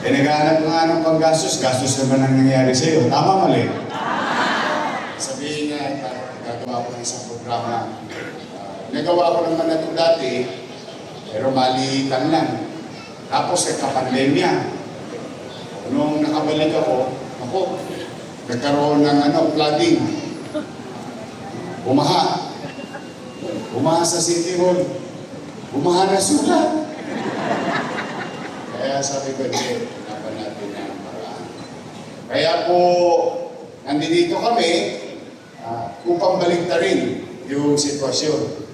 naghahanap nga ng panggastos, gastos naman ang nangyari sa'yo. Tama, mali? Sabihin niya, gagawa ko ng isang programa. Nagawa ko naman na ito dati, pero maliitan lang. Tapos nagka-pandemya. Nung nakabalik ako, nagkaroon ng flooding. Bumaha. Bumaha sa City Hall. Bumaha na sulat. Kaya sabi ko, hinapan natin ang paraan. Kaya po, nandito kami upang baliktarin yung sitwasyon.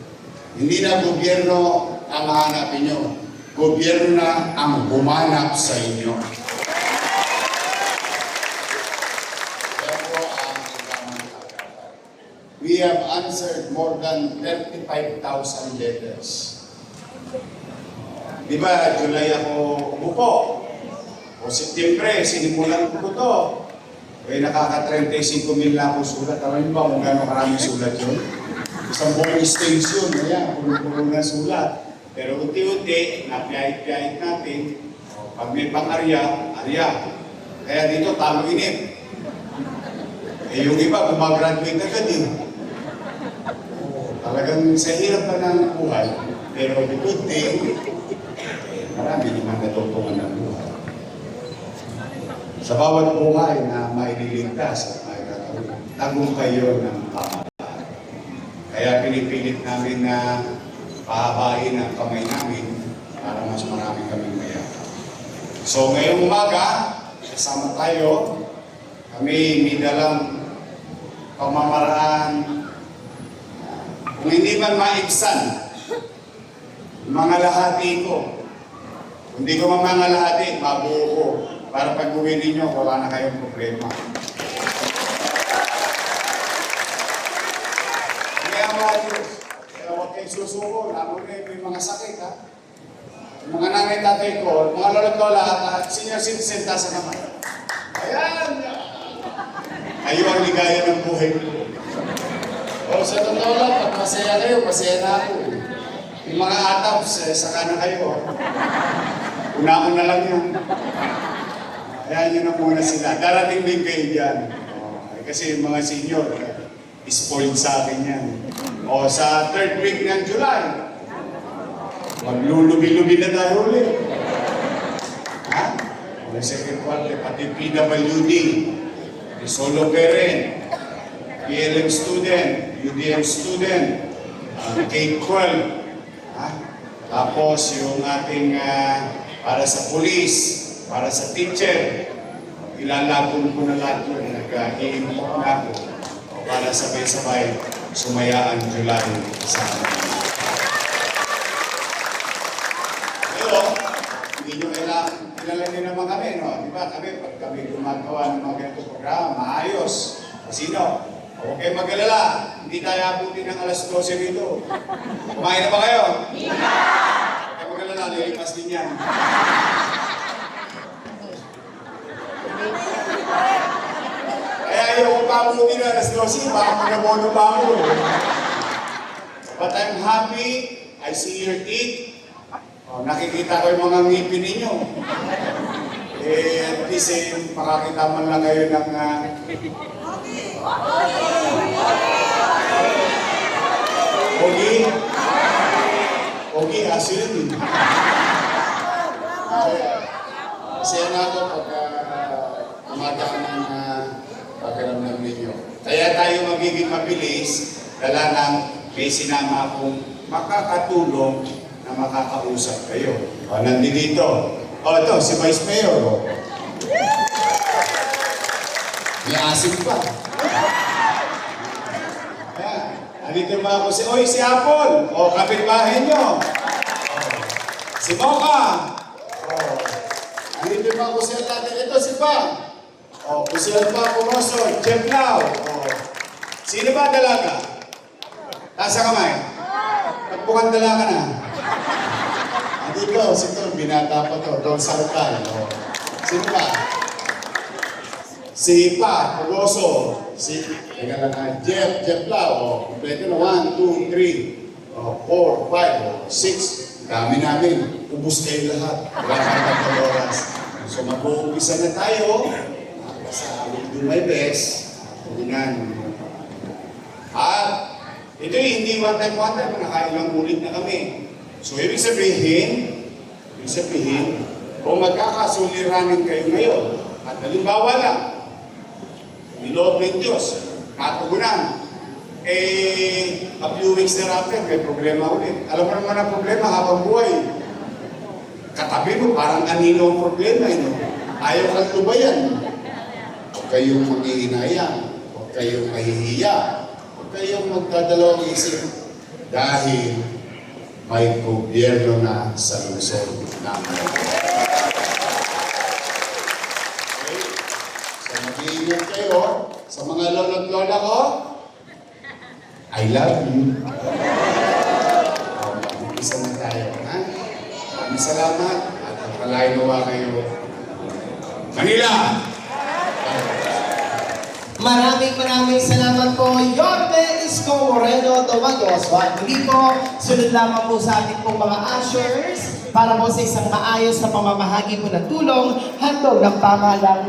Hindi na gobyerno ang hahanapin nyo. Gobyerno na ang humanap sa inyo. Kaya po ang programang Agapan. We have answered more than 35,000 letters. Di ba, July ako umupo. O September, sinimulan ko to. Eh, nakaka-35,000 na ako sulat. Alam niyo ba kung gano'ng maraming sulat yun? Isang buong station, ayan, puro-puro na sulat. Pero unti-unti, napiyahit-piyahit natin. Pag may pang-arya, arya. Kaya dito, talo-inip. Eh, yung iba, gumagraduate agad yun. Talagang sa hirap pa ng buhay. Pero the good thing, marami naman natutungan ng buhay. Sa bawat buhay na maililigtas at may gagawin, tagumpay yun ng pamahalaan. Kaya pinipilit namin na pahabain ang kamay namin para mas marami kaming mayakap. So ngayong umaga, kasama tayo, kami may dalang pamamaraan. Kung hindi man maibsan, mga lahati ko. Hindi ko mamangalahati, mabuo ko. Para pag-uwi ninyo, wala na kayong problema. Kaya mga Diyos, kaya huwag kayong susuko, lalo na may mga sakit, ha? Yung mga nanay tatay ko, mga lolo't lola, at senior citizen, tasa naman. Ayan! Kayo ang ligaya ng buhay ko. O sa totoo lang, pag masaya kayo, masaya na ako. Yung mga ataps, saka na kayo. Una-una lang yun. Ayan yun na muna sila. Darating din kayo dyan. Kasi yung mga senior, spoiled sa akin yan. O sa 3rd week ng July, maglulubi-lubi na tayo ulit. Ha? O second quarter, pati PWD, solo parent, PLM student, UDM student, K-12, ha? Tapos yung ating para sa police, para sa teacher, ilalabon ko na lahat yun, nag-i-import na ako para sabay-sabay sumayaan July sa amin. Pero, hindi nyo kailangan, kilala nyo naman kami, no? Di ba kami, pag kami gumagawa ng mga ganitong programa, maayos. Sino? Huwag kayong mag-alala, hindi tayo abutin ng alas 12 dito. Kumain na ba kayo? Hindi na! Huwag kayong mag-alala, nilipas din yan. Kaya yung pamuti na alas 12, baka magabono pa ako. But I'm happy, I see your teeth. Nakikita ko yung mga ngipin ninyo. At least makakita man lang kayo ng Ogi? Ogi, aso yun. Masaya na ako pagka umagang ng pakiramdam ninyo. Kaya tayo magiging mabilis, dala ng may sinama akong makakatulong na makakausap kayo. O, nandito. O, ito, si Vice Mayor. O. May asin pa. Ayan. Nandito ba ako si Apple. O, kapitbahay nyo. Si Mocha. O. Nandito ba ako si Atate. Ito si Pa. O, si Alpa Pumoso. Jeff Lau. O. Sino ba dalaga? Taas sa kamay. Pagbukan dalaga na. Nandito, si Tom. Binata pa to. Don Sartal. O. Sino ba? Si Pa, Pugoso, si Jeff Lau, kompleto na 1, 2, 3, 4, 5, 6. Dami namin. Ubus kayo lahat. Wala kang So mag-uumpisa na tayo sa I will do my best. Yan. At ito hindi one time, nakailang ulit na kami. So ibig sabihin, kung magkakasuliranin kayo ngayon, at halimbawa lang, niloob ng Diyos, katugunan, a few weeks thereafter, may problema ulit. Alam mo naman ang problema habang buhay. Katabi mo, parang anino ang problema, no? Ayaw kang tubayan. Huwag kayong mag-iinayang. Huwag kayong mahihiya. Huwag kayong magdadalawang isip. Dahil may gobyerno na sa lungsod namin. Okay? So mag-iingat kayo. Sa mga lolo't lola ko, I love you. Mag-umpisa na tayo, ha? Maraming salamat at palain nawa kayo. Manila! Maraming salamat po, Yorme Isko Moreno Domagos. At muli po, sunod lamang po sa ating pong mga ushers para po sa isang maayos na pamamahagi po ng tulong, handog ng pamahalang